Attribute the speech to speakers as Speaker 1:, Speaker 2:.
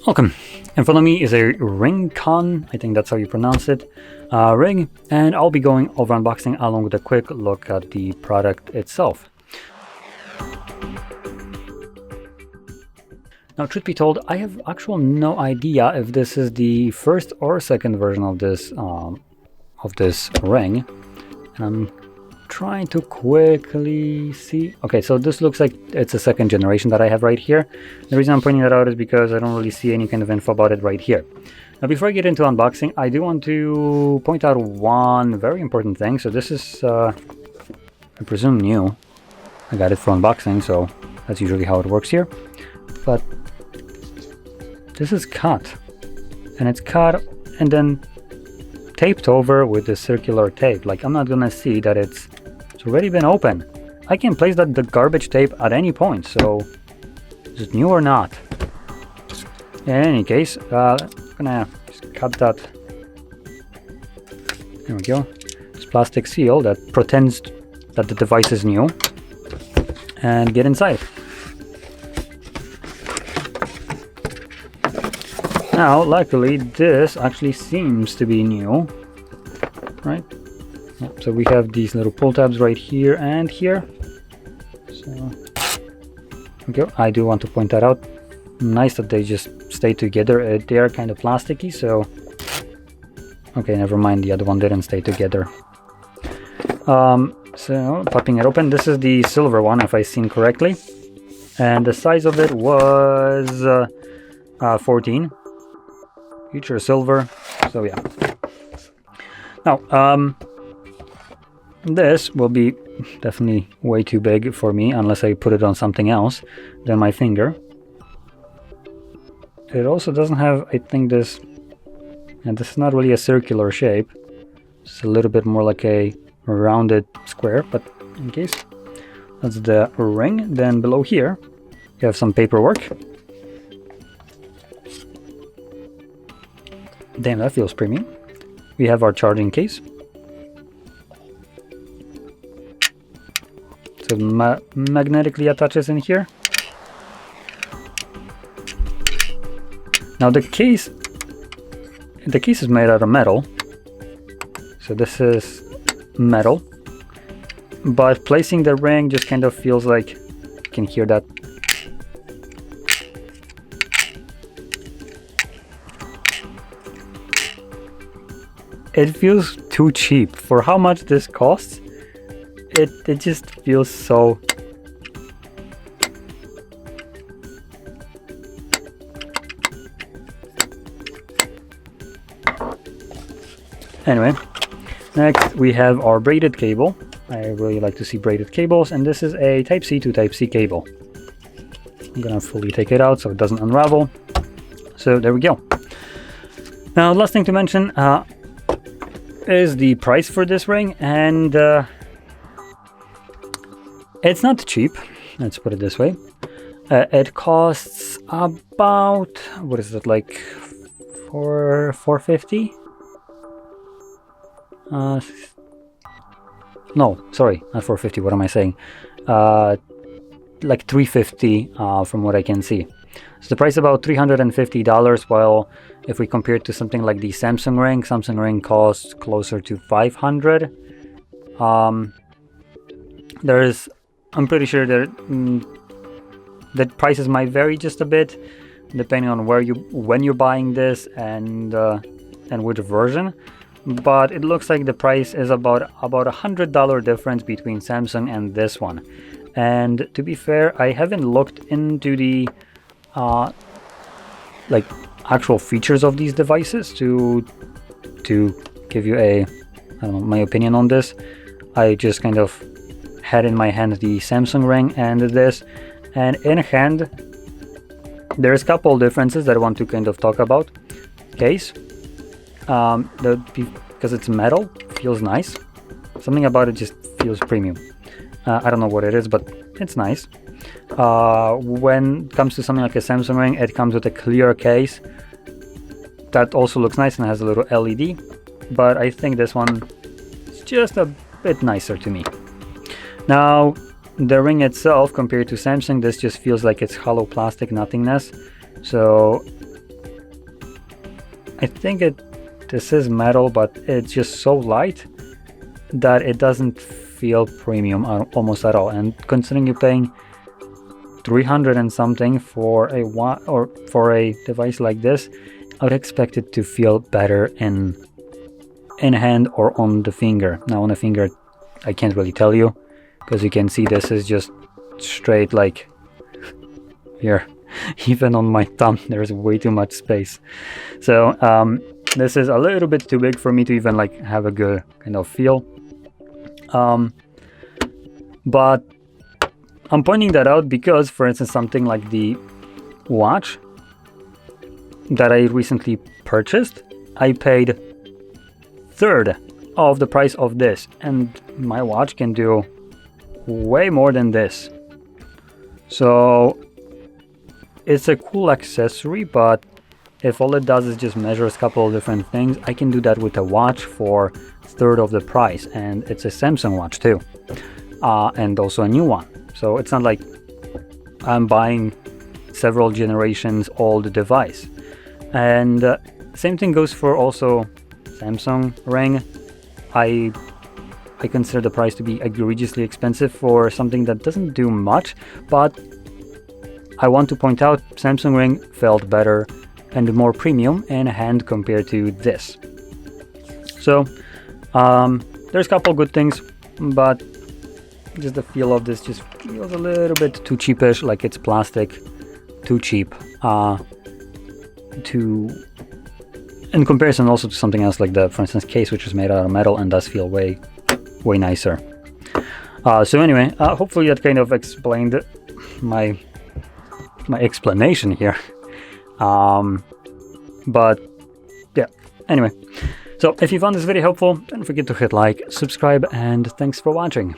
Speaker 1: Welcome. In front of me is a RingConn, I think that's how you pronounce it, ring, and I'll be going over unboxing along with a quick look at the product itself. Now, truth be told, I have actually no idea if this is the first or second version of this ring, and I'm trying to quickly see. Okay, so this looks like it's a second generation that I have right here. The reason I'm pointing that out is because I don't really see any kind of info about it right here. Now, before I get into unboxing, I do want to point out one very important thing. So this is, I presume, new. I got it for unboxing, so that's usually how it works here. But this is cut, and it's cut and then taped over with the circular tape. Like, I'm not gonna see that it's already been open. I can place the garbage tape at any point, so is it new or not? In any case, I'm gonna just cut that. There we go. This plastic seal that pretends that the device is new, and get inside. Now, luckily, this actually seems to be new, right? Yep, so we have these little pull tabs right here and here. So, okay, I do want to point that out. Nice that they just stay together. They are kind of plasticky, so... Okay, never mind, the other one didn't stay together. So, popping it open, this is the silver one, if I've seen correctly. And the size of it was 14. Future silver, so yeah. Now, this will be definitely way too big for me unless I put it on something else than my finger. It also doesn't have, I think, this, and this is not really a circular shape. It's a little bit more like a rounded square, but in case. That's the ring. Then below here, you have some paperwork. Damn, that feels premium. We have our charging case. So magnetically attaches in here. Now the case is made out of metal. So this is metal. But placing the ring just kind of feels like you can hear that. It feels too cheap for how much this costs. It just feels so... Anyway, next we have our braided cable. I really like to see braided cables, and this is a Type-C to Type-C cable. I'm gonna fully take it out so it doesn't unravel. So there we go. Now, last thing to mention, is the price for this ring, and it's not cheap, let's put it this way. It costs about, what is it, like $450? No, sorry, not $450, what am I saying? Like $350 from what I can see. So the price is about $350, while if we compare it to something like the Samsung ring costs closer to $500. I'm pretty sure that prices might vary just a bit depending on when you're buying this and which version. But it looks like the price is about $100 difference between Samsung and this one. And to be fair, I haven't looked into the like actual features of these devices to give you I don't know, my opinion on this. I just kind of had in my hand the Samsung ring and this, and in hand there's a couple differences that I want to kind of talk about. Case, because it's metal, feels nice. Something about it just feels premium. I don't know what it is, but it's nice. When it comes to something like a Samsung ring, it comes with a clear case that also looks nice and has a little LED, but I think this one is just a bit nicer to me. Now, the ring itself, compared to Samsung, this just feels like it's hollow plastic nothingness. So I think this is metal, but it's just so light that it doesn't feel premium almost at all. And considering you're paying 300 and something for a device like this, I would expect it to feel better in hand or on the finger. Now on the finger, I can't really tell you, because you can see this is just straight like here. Even on my thumb there's way too much space. So this is a little bit too big for me to even like have a good kind of feel. But I'm pointing that out because, for instance, something like the watch that I recently purchased, I paid third of the price of this, and my watch can do way more than this. So it's a cool accessory, but if all it does is just measures a couple of different things, I can do that with a watch for third of the price, and it's a Samsung watch too, and also a new one. So it's not like I'm buying several generations old device. And same thing goes for also Samsung Ring. I consider the price to be egregiously expensive for something that doesn't do much, but I want to point out Samsung Ring felt better and more premium in hand compared to this. So there's a couple good things, but just the feel of this just feels a little bit too cheapish, like it's plastic, too cheap. In comparison also to something else like the, for instance, case, which is made out of metal and does feel way nicer. So anyway, hopefully that kind of explained my explanation here. But yeah, anyway. So if you found this video helpful, don't forget to hit like, subscribe, and thanks for watching.